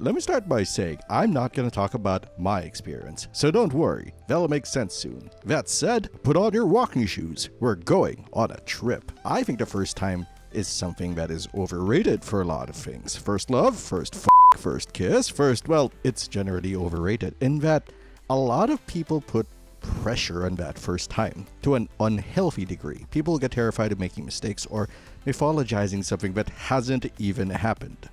let me start by saying I'm not going to talk about my experience, so don't worry, that'll make sense soon. That said, put on your walking shoes. We're going on a trip. I think the first time is something that is overrated for a lot of things. First love, first first kiss, well, it's generally overrated in that a lot of people put pressure on that first time to an unhealthy degree. People get terrified of making mistakes or mythologizing something that hasn't even happened.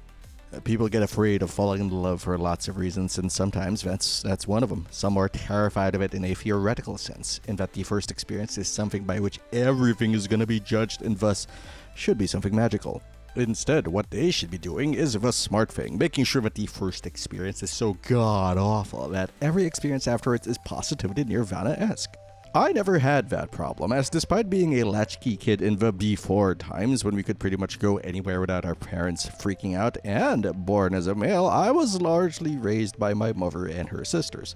People get afraid of falling in love for lots of reasons, and sometimes that's one of them. Some are terrified of it in a theoretical sense, in that the first experience is something by which everything is going to be judged and thus should be something magical. Instead, what they should be doing is the smart thing, making sure that the first experience is so god-awful that every experience afterwards is positively Nirvana-esque. I never had that problem, as despite being a latchkey kid in the before times when we could pretty much go anywhere without our parents freaking out, and born as a male, I was largely raised by my mother and her sisters,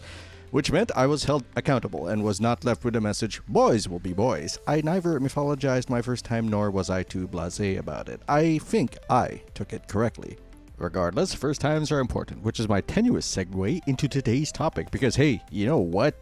which meant I was held accountable and was not left with the message, boys will be boys. I neither mythologized my first time nor was I too blasé about it. I think I took it correctly. Regardless, first times are important, which is my tenuous segue into today's topic, because hey, you know what?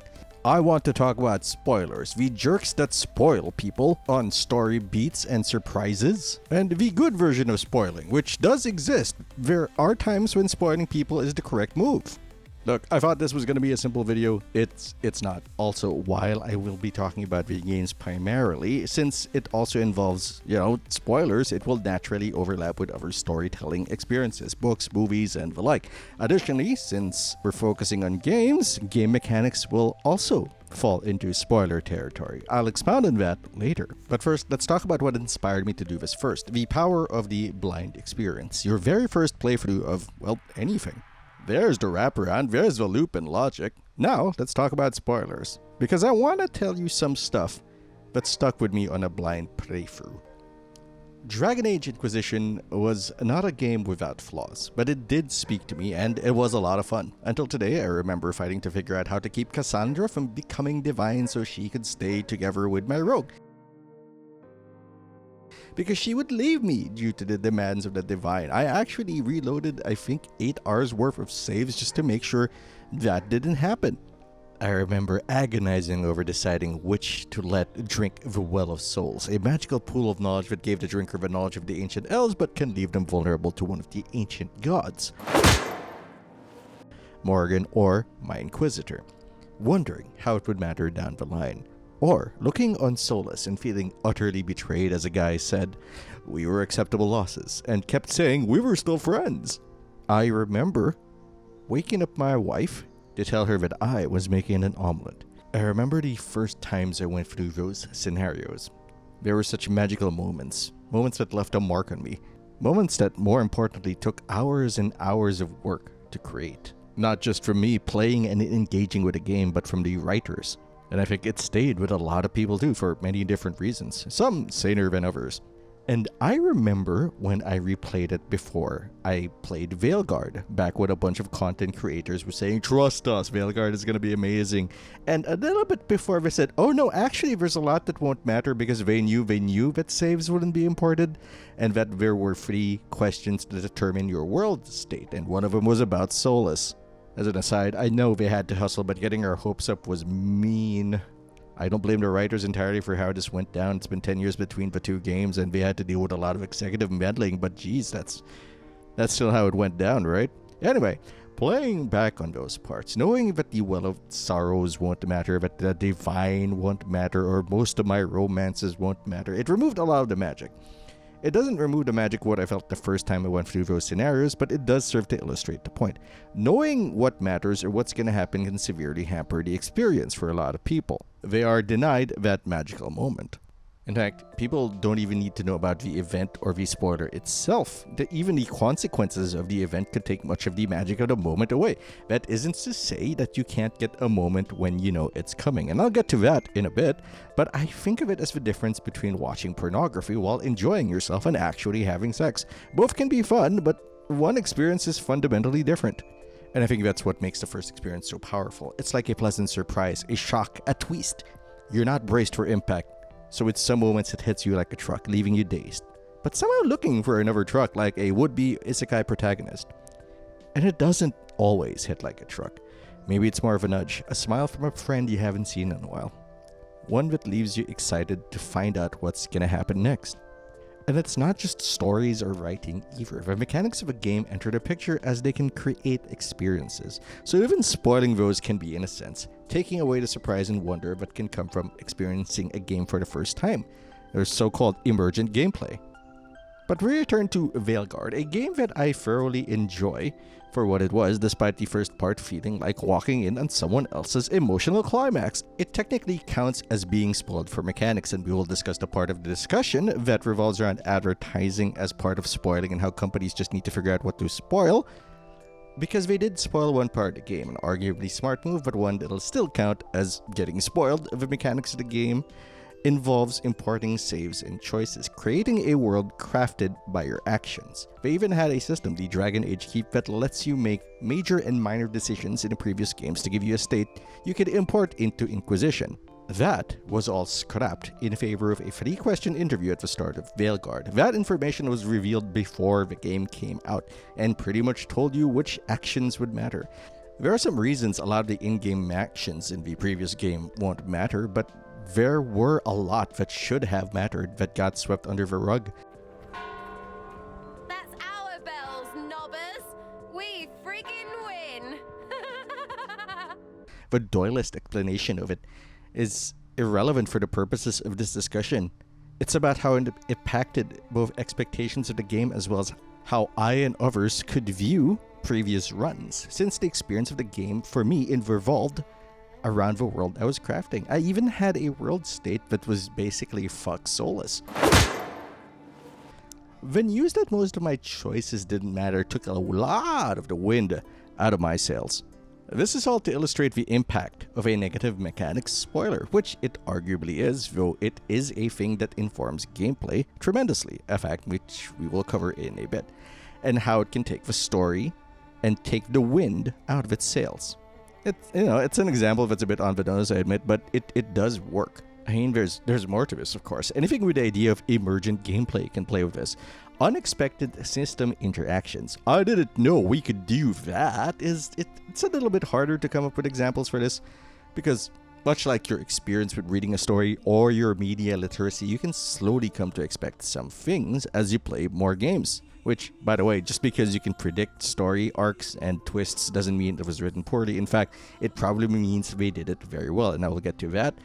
I want to talk about spoilers, the jerks that spoil people on story beats and surprises, and the good version of spoiling, which does exist. There are times when spoiling people is the correct move. Look, I thought this was going to be a simple video. It's not. Also, while I will be talking about video games primarily, since it also involves, spoilers, it will naturally overlap with other storytelling experiences, books, movies, and the like. Additionally, since we're focusing on games, game mechanics will also fall into spoiler territory. I'll expound on that later. But first, let's talk about what inspired me to do this first. The power of the blind experience. Your very first playthrough of, well, anything. There's the wraparound, there's the loop and logic. Now, let's talk about spoilers, because I want to tell you some stuff that stuck with me on a blind playthrough. Dragon Age Inquisition was not a game without flaws, but it did speak to me and it was a lot of fun. Until today, I remember fighting to figure out how to keep Cassandra from becoming divine so she could stay together with my rogue, because she would leave me due to the demands of the divine. I actually reloaded, I think, 8 hours worth of saves just to make sure that didn't happen. I remember agonizing over deciding which to let drink the Well of Souls, a magical pool of knowledge that gave the drinker the knowledge of the ancient elves but can leave them vulnerable to one of the ancient gods, Morgan or my Inquisitor, wondering how it would matter down the line. Or looking on Solus and feeling utterly betrayed as a guy said, we were acceptable losses, and kept saying we were still friends. I remember waking up my wife to tell her that I was making an omelet. I remember the first times I went through those scenarios. There were such magical moments that left a mark on me, moments that more importantly took hours and hours of work to create. Not just from me playing and engaging with a game, but from the writers. And I think it stayed with a lot of people too for many different reasons, some saner than others. And I remember when I replayed it before I played Veilguard, back when a bunch of content creators were saying, trust us, Veilguard is going to be amazing. And a little bit before they said, oh no, actually there's a lot that won't matter because they knew that saves wouldn't be imported and that there were 3 questions to determine your world state, and one of them was about Solus. As an aside, I know they had to hustle, but getting our hopes up was mean. I don't blame the writers entirely for how this went down. It's been 10 years between the 2 games, and they had to deal with a lot of executive meddling, but geez, that's still how it went down, right? Anyway, playing back on those parts, knowing that the Well of Sorrows won't matter, that the Divine won't matter, or most of my romances won't matter, it removed a lot of the magic. It doesn't remove the magic what I felt the first time I went through those scenarios, but it does serve to illustrate the point. Knowing what matters or what's going to happen can severely hamper the experience for a lot of people. They are denied that magical moment. In fact, people don't even need to know about the event or the spoiler itself. Even the consequences of the event could take much of the magic of the moment away. That isn't to say that you can't get a moment when you know it's coming, and I'll get to that in a bit, but I think of it as the difference between watching pornography while enjoying yourself and actually having sex. Both can be fun, but one experience is fundamentally different. And I think that's what makes the first experience so powerful. It's like a pleasant surprise, a shock, a twist. You're not braced for impact. So with some moments it hits you like a truck, leaving you dazed, but somehow looking for another truck like a would-be isekai protagonist. And it doesn't always hit like a truck. Maybe it's more of a nudge, a smile from a friend you haven't seen in a while. One that leaves you excited to find out what's gonna happen next. And it's not just stories or writing either. The mechanics of a game enter the picture as they can create experiences. So even spoiling those can be, in a sense, taking away the surprise and wonder that can come from experiencing a game for the first time. There's so-called emergent gameplay. But we return to Veilguard, a game that I thoroughly enjoy for what it was, despite the first part feeling like walking in on someone else's emotional climax. It technically counts as being spoiled for mechanics, and we will discuss the part of the discussion that revolves around advertising as part of spoiling and how companies just need to figure out what to spoil. Because they did spoil one part of the game, an arguably smart move, but one that'll still count as getting spoiled. The mechanics of the game involves importing saves and choices, creating a world crafted by your actions. They even had a system, the Dragon Age Keep, that lets you make major and minor decisions in the previous games to give you a state you could import into Inquisition. That was all scrapped in favor of a 3-question interview at the start of Veilguard. That information was revealed before the game came out and pretty much told you which actions would matter. There are some reasons a lot of the in-game actions in the previous game won't matter, but there were a lot that should have mattered that got swept under the rug. That's our bells, knobbers. We freaking win. The Doylist explanation of it is irrelevant for the purposes of this discussion. It's about how it impacted both expectations of the game as well as how I and others could view previous runs, since the experience of the game for me revolved around the world I was crafting. I even had a world state that was basically fuck soulless. The news that most of my choices didn't matter took a lot of the wind out of my sails. This is all to illustrate the impact of a negative mechanics spoiler, which it arguably is, though it is a thing that informs gameplay tremendously, a fact which we will cover in a bit, and how it can take the story and take the wind out of its sails. It's an example that's a bit on the nose, I admit, but it does work. I mean, there's more to this, of course. Anything with the idea of emergent gameplay can play with this. Unexpected system interactions. I didn't know we could do that. It's a little bit harder to come up with examples for this, because much like your experience with reading a story or your media literacy, you can slowly come to expect some things as you play more games. Which, by the way, just because you can predict story arcs and twists doesn't mean it was written poorly. In fact, it probably means they did it very well, and I will get to that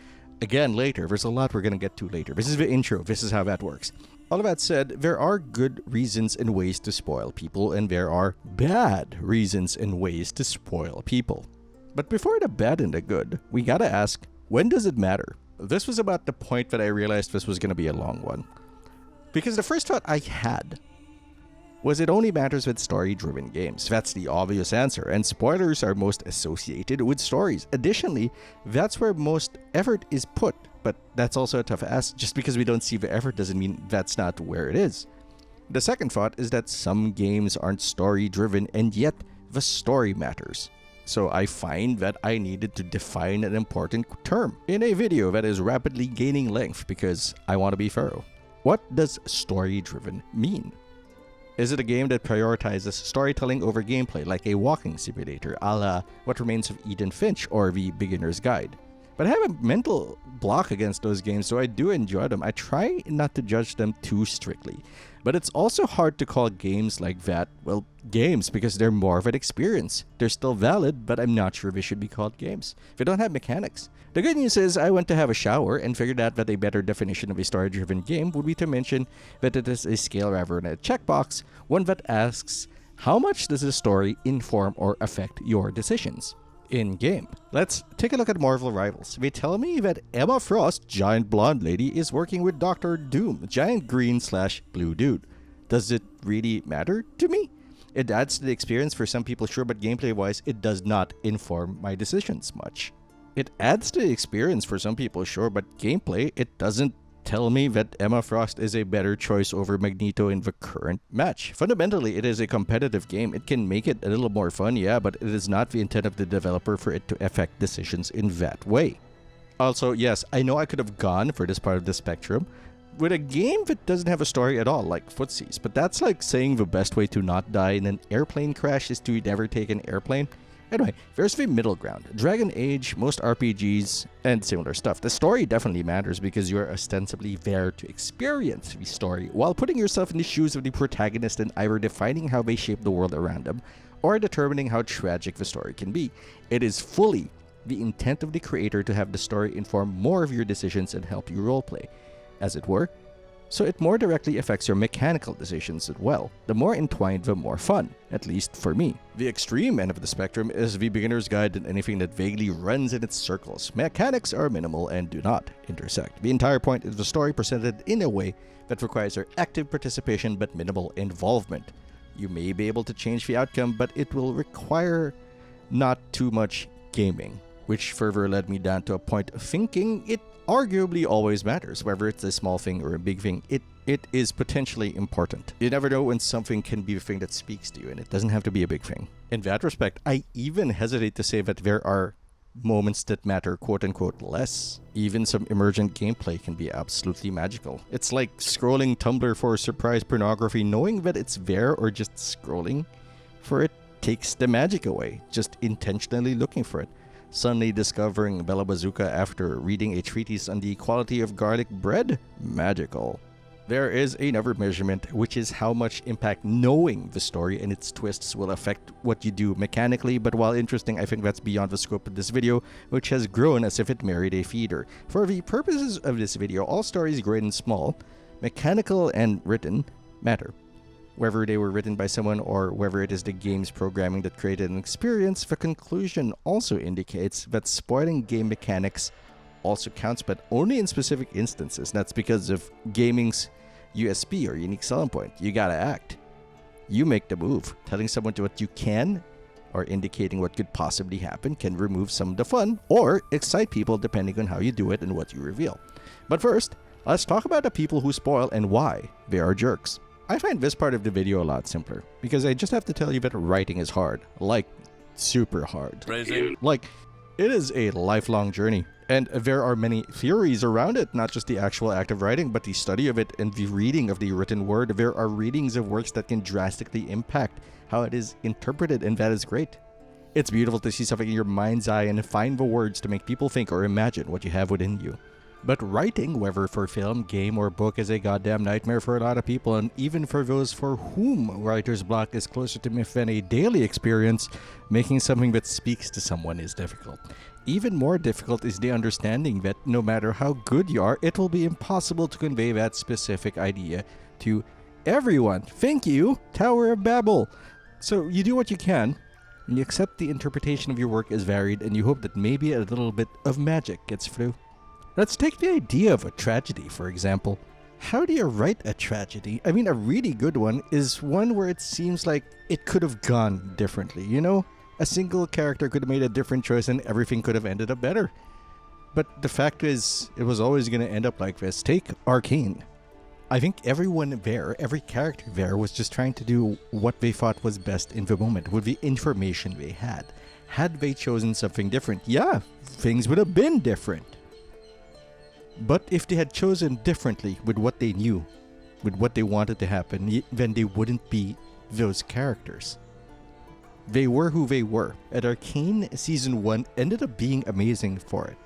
again later. There's a lot we're going to get to later. This is the intro. This is how that works. All of that said, there are good reasons and ways to spoil people, and there are bad reasons and ways to spoil people. But before the bad and the good, we gotta ask, when does it matter? This was about the point that I realized this was going to be a long one. Because the first thought I had was it only matters with story-driven games. That's the obvious answer, and spoilers are most associated with stories. Additionally, that's where most effort is put, but that's also a tough ask. Just because we don't see the effort doesn't mean that's not where it is. The second thought is that some games aren't story-driven, and yet the story matters. So I find that I needed to define an important term in a video that is rapidly gaining length because I want to be thorough. What does story-driven mean? Is it a game that prioritizes storytelling over gameplay, like a walking simulator, a la What Remains of Edith Finch or The Beginner's Guide? But I have a mental block against those games, so I do enjoy them. I try not to judge them too strictly. But it's also hard to call games like that, well, games, because they're more of an experience. They're still valid, but I'm not sure they should be called games. They don't have mechanics. The good news is I went to have a shower and figured out that a better definition of a story-driven game would be to mention that it is a scale rather than a checkbox, one that asks, how much does the story inform or affect your decisions in-game? Let's take a look at Marvel Rivals. They tell me that Emma Frost, giant blonde lady, is working with Dr. Doom, giant green/blue dude. Does it really matter to me? It adds to the experience for some people, sure, but gameplay-wise, it does not inform my decisions much. It adds to the experience for some people, sure, but gameplay, it doesn't tell me that Emma Frost is a better choice over Magneto in the current match. Fundamentally, it is a competitive game. It can make it a little more fun, yeah, but it is not the intent of the developer for it to affect decisions in that way. Also, yes, I know I could have gone for this part of the spectrum, with a game that doesn't have a story at all, like Footsies. But that's like saying the best way to not die in an airplane crash is to never take an airplane. Anyway, there's the middle ground. Dragon Age, most RPGs, and similar stuff. The story definitely matters because you are ostensibly there to experience the story while putting yourself in the shoes of the protagonist and either defining how they shape the world around them or determining how tragic the story can be. It is fully the intent of the creator to have the story inform more of your decisions and help you roleplay, as it were, so it more directly affects your mechanical decisions as well. The more entwined, the more fun, at least for me. The extreme end of the spectrum is the beginner's guide to anything that vaguely runs in its circles. Mechanics are minimal and do not intersect. The entire point is the story presented in a way that requires your active participation but minimal involvement. You may be able to change the outcome, but it will require not too much gaming, which further led me down to a point of thinking it arguably always matters. Whether it's a small thing or a big thing, it is potentially important. You never know when something can be the thing that speaks to you, and it doesn't have to be a big thing. In that respect, I even hesitate to say that there are moments that matter quote-unquote less. Even some emergent gameplay can be absolutely magical. It's like scrolling Tumblr for surprise pornography. Knowing that it's there or just scrolling for it takes the magic away. Just intentionally looking for it. Suddenly discovering Bella Bazooka after reading a treatise on the quality of garlic bread? Magical. There is another measurement, which is how much impact knowing the story and its twists will affect what you do mechanically, but while interesting, I think that's beyond the scope of this video, which has grown as if it married a feeder. For the purposes of this video, all stories, great and small, mechanical and written, matter. Whether they were written by someone or whether it is the game's programming that created an experience, the conclusion also indicates that spoiling game mechanics also counts, but only in specific instances. That's because of gaming's USP or unique selling point. You gotta act. You make the move. Telling someone what you can or indicating what could possibly happen can remove some of the fun or excite people depending on how you do it and what you reveal. But first, let's talk about the people who spoil and why they are jerks. I find this part of the video a lot simpler because I just have to tell you that writing is hard, like super hard. Phrasing. Like, it is a lifelong journey, and there are many theories around it, not just the actual act of writing, but the study of it and the reading of the written word. There are readings of works that can drastically impact how it is interpreted, and that is great. It's beautiful to see something in your mind's eye and find the words to make people think or imagine what you have within you. But writing, whether for film, game, or book, is a goddamn nightmare for a lot of people, and even for those for whom writer's block is closer to myth than a daily experience, making something that speaks to someone is difficult. Even more difficult is the understanding that no matter how good you are, it will be impossible to convey that specific idea to everyone. Thank you, Tower of Babel. So you do what you can, and you accept the interpretation of your work is varied, and you hope that maybe a little bit of magic gets through. Let's take the idea of a tragedy, for example. How do you write a tragedy? I mean, a really good one is one where it seems like it could have gone differently, you know? A single character could have made a different choice and everything could have ended up better. But the fact is, it was always going to end up like this. Take Arcane. I think everyone there, every character there was just trying to do what they thought was best in the moment with the information they had. Had they chosen something different, yeah, things would have been different. But if they had chosen differently with what they knew, with what they wanted to happen, then they wouldn't be those characters. They were who they were, and Arcane Season 1 ended up being amazing for it.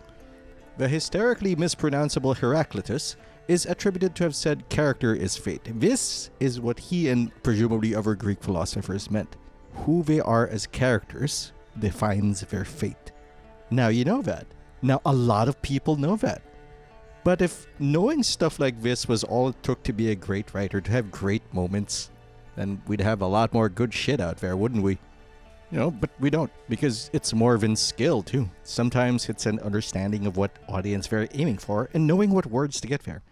The hysterically mispronounceable Heraclitus is attributed to have said character is fate. This is what he and presumably other Greek philosophers meant. Who they are as characters defines their fate. Now you know that. Now a lot of people know that. But if knowing stuff like this was all it took to be a great writer, to have great moments, then we'd have a lot more good shit out there, wouldn't we? You know, but we don't, because it's more of in skill too. Sometimes it's an understanding of what audience they're aiming for and knowing what words to get there.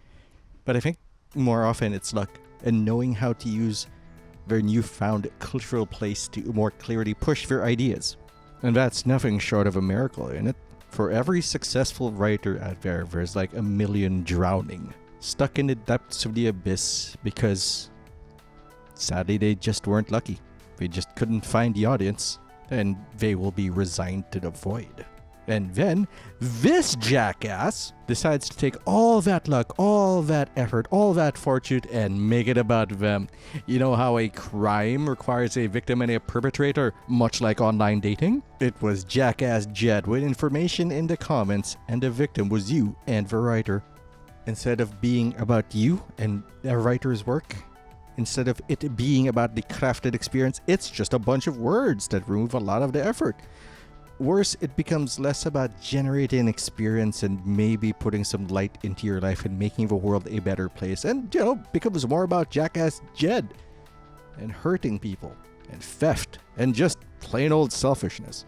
But I think more often it's luck and knowing how to use their newfound cultural place to more clearly push their ideas. And that's nothing short of a miracle, isn't it? For every successful writer out there, there's like a million drowning, stuck in the depths of the abyss because sadly they just weren't lucky. They just couldn't find the audience, and they will be resigned to the void. And then this jackass decides to take all that luck, all that effort, all that fortune and make it about them. You know how a crime requires a victim and a perpetrator, much like online dating? It was Jackass Jed with information in the comments, and the victim was you and the writer. Instead of being about you and a writer's work, instead of it being about the crafted experience, it's just a bunch of words that remove a lot of the effort. Worse, it becomes less about generating an experience and maybe putting some light into your life and making the world a better place. And, becomes more about Jackass Jed and hurting people and theft and just plain old selfishness.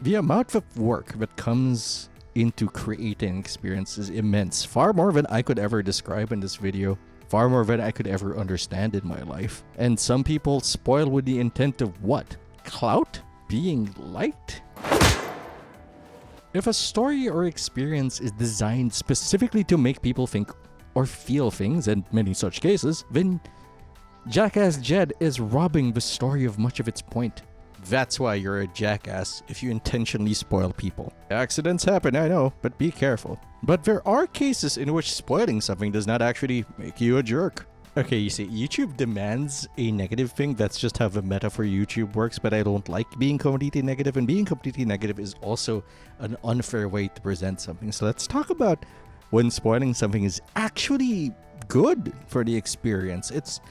The amount of work that comes into creating an experience is immense. Far more than I could ever describe in this video. Far more than I could ever understand in my life. And some people spoil with the intent of what? Clout? Being liked? If a story or experience is designed specifically to make people think or feel things, and many such cases, then Jackass Jed is robbing the story of much of its point. That's why you're a jackass if you intentionally spoil people. Accidents happen, I know, but be careful. But there are cases in which spoiling something does not actually make you a jerk. Okay, you see, YouTube demands a negative thing. That's just how the meta for YouTube works, but I don't like being completely negative, and being completely negative is also an unfair way to present something. So let's talk about when spoiling something is actually good for the experience. It's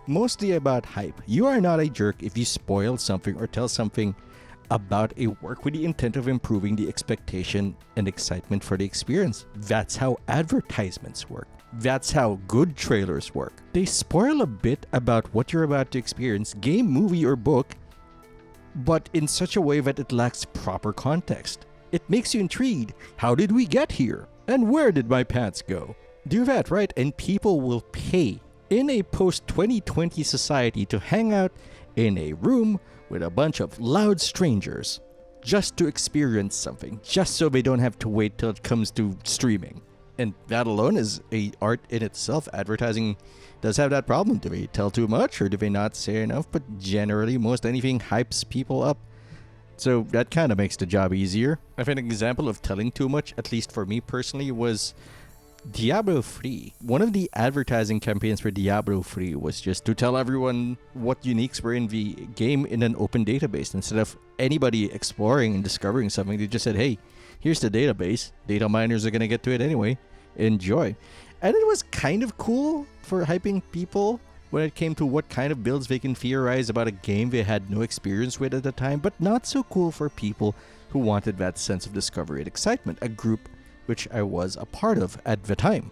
mostly about hype. You are not a jerk if you spoil something or tell something about a work with the intent of improving the expectation and excitement for the experience. That's how advertisements work. That's how good trailers work. They spoil a bit about what you're about to experience, game, movie, or book, but in such a way that it lacks proper context. It makes you intrigued. How did we get here? And where did my pants go? Do that, right? And people will pay in a post-2020 society to hang out in a room with a bunch of loud strangers just to experience something, just so they don't have to wait till it comes to streaming. And that alone is a art in itself. Advertising does have that problem. Do they tell too much or do they not say enough? But generally, most anything hypes people up. So that kind of makes the job easier. I think an example of telling too much, at least for me personally, was Diablo 3. One of the advertising campaigns for Diablo 3 was just to tell everyone what uniques were in the game in an open database. Instead of anybody exploring and discovering something, they just said, hey, here's the database. Data miners are going to get to it anyway. Enjoy. And it was kind of cool for hyping people when it came to what kind of builds they can theorize about a game they had no experience with at the time, but not so cool for people who wanted that sense of discovery and excitement, a group which I was a part of at the time.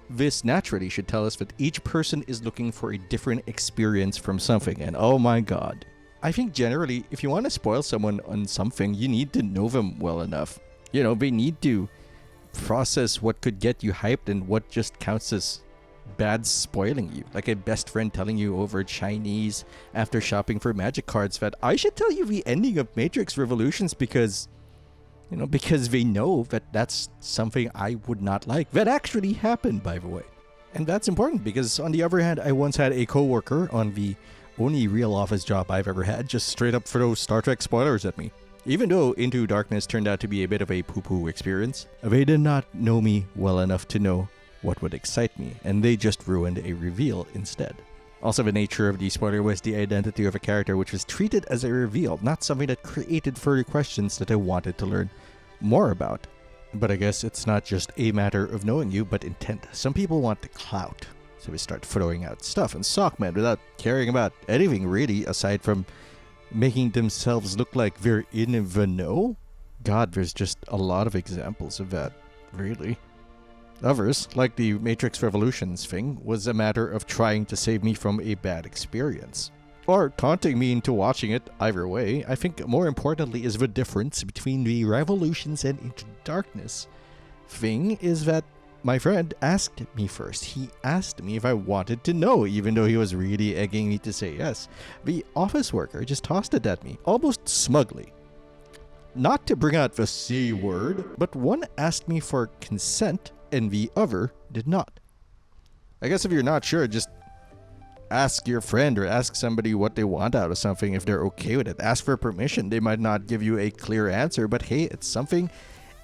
This naturally should tell us that each person is looking for a different experience from something, and oh my god. I think generally, if you want to spoil someone on something, you need to know them well enough. They need to process what could get you hyped and what just counts as bad spoiling you. Like a best friend telling you over Chinese after shopping for magic cards that I should tell you the ending of Matrix Revolutions because they know that that's something I would not like. That actually happened, by the way. And that's important because, on the other hand, I once had a coworker on the only real office job I've ever had just straight up throw Star Trek spoilers at me. Even though Into Darkness turned out to be a bit of a poo-poo experience, they did not know me well enough to know what would excite me, and they just ruined a reveal instead. Also, the nature of the spoiler was the identity of a character, which was treated as a reveal, not something that created further questions that I wanted to learn more about. But I guess it's not just a matter of knowing you, but intent. Some people want the clout, so they start throwing out stuff and Sockman without caring about anything really, aside from making themselves look like they're in the know. God, there's just a lot of examples of that, really. Others, like the Matrix Revolutions thing, was a matter of trying to save me from a bad experience. Or taunting me into watching it. Either way, I think more importantly is the difference between the Revolutions and Into Darkness thing is that my friend asked me first. He asked me if I wanted to know, even though he was really egging me to say yes. The office worker just tossed it at me, almost smugly. Not to bring out the C word, but one asked me for consent and the other did not. I guess if you're not sure, just ask your friend or ask somebody what they want out of something if they're okay with it. Ask for permission. They might not give you a clear answer, but hey, it's something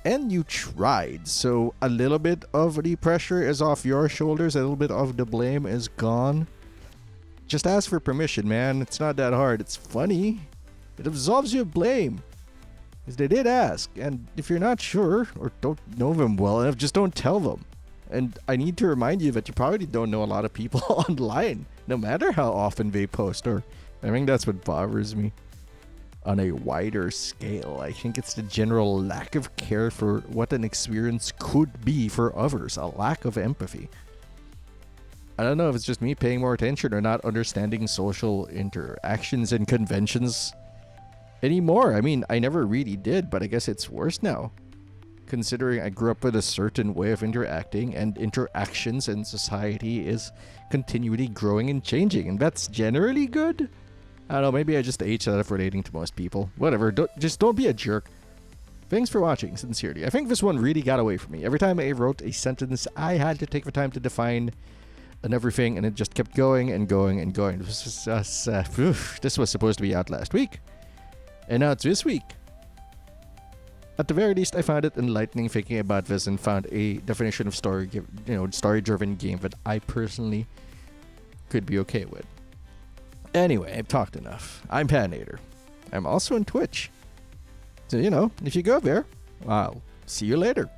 and you tried. So a little bit of the pressure is off your shoulders, a little bit of the blame is gone. Just ask for permission, man. It's not that hard. It's funny. It absolves you of blame. Because they did ask. And if you're not sure or don't know them well enough, just don't tell them. And I need to remind you that you probably don't know a lot of people online, no matter how often they post. Or I think that's what bothers me on a wider scale. I think it's the general lack of care for what an experience could be for others, a lack of empathy. I don't know if it's just me paying more attention or not understanding social interactions and conventions anymore. I mean, I never really did, but I guess it's worse now. Considering I grew up with a certain way of interacting, and interactions in society is continually growing and changing, and that's generally good. I don't know, maybe I just aged out of relating to most people. Whatever, don't be a jerk. Thanks for watching, sincerely. I think this one really got away from me. Every time I wrote a sentence, I had to take the time to define and everything, and it just kept going and going and going. This was supposed to be out last week, and now it's this week. At the very least, I found it enlightening thinking about this and found a definition of story-driven game that I personally could be okay with. Anyway, I've talked enough. I'm Patinator. I'm also on Twitch. So, if you go there, I'll see you later.